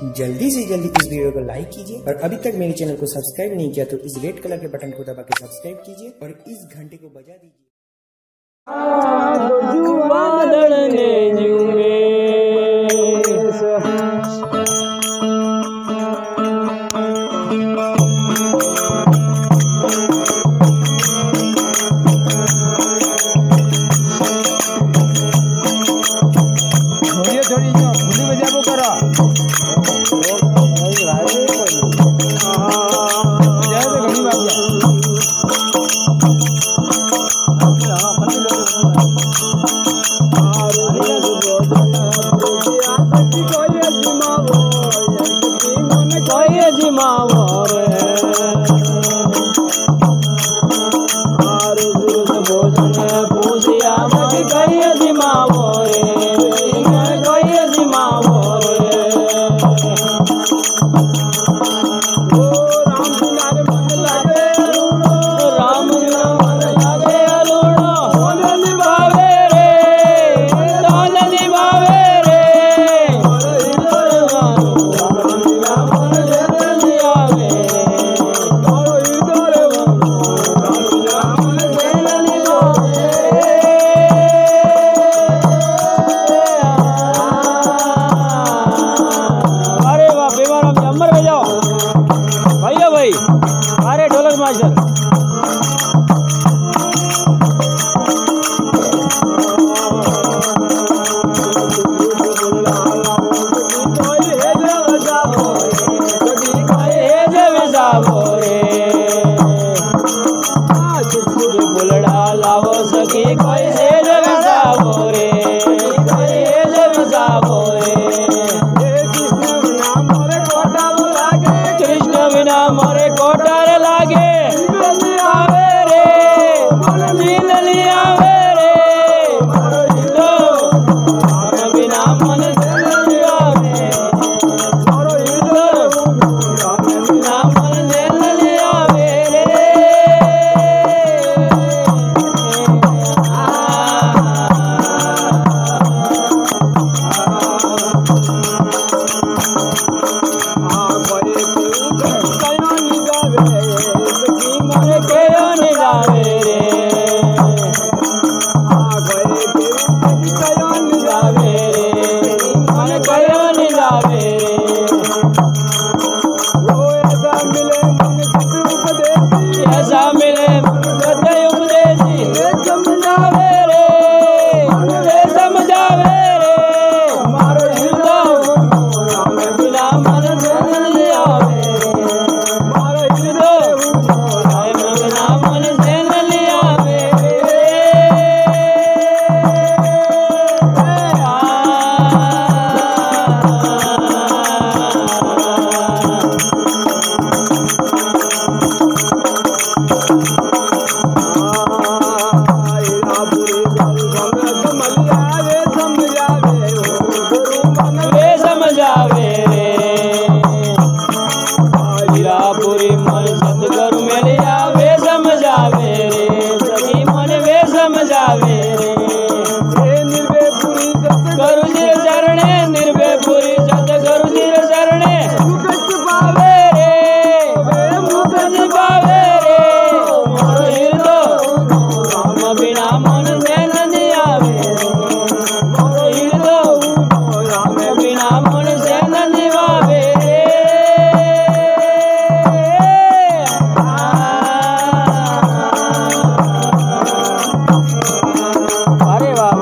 जल्दी से जल्दी इस वीडियो को लाइक कीजिए और अभी तक मेरे चैनल को सब्सक्राइब नहीं किया तो इस रेड कलर के बटन को दबा के सब्सक्राइब कीजिए और इस घंटे को बजा दीजिए। अरे ढोलक मास्टर मोरे कोटर लागे आवे रे नींदली आवे रे तो बिना मन से आवे और इधर बिना मन से आवे रे अरे वाह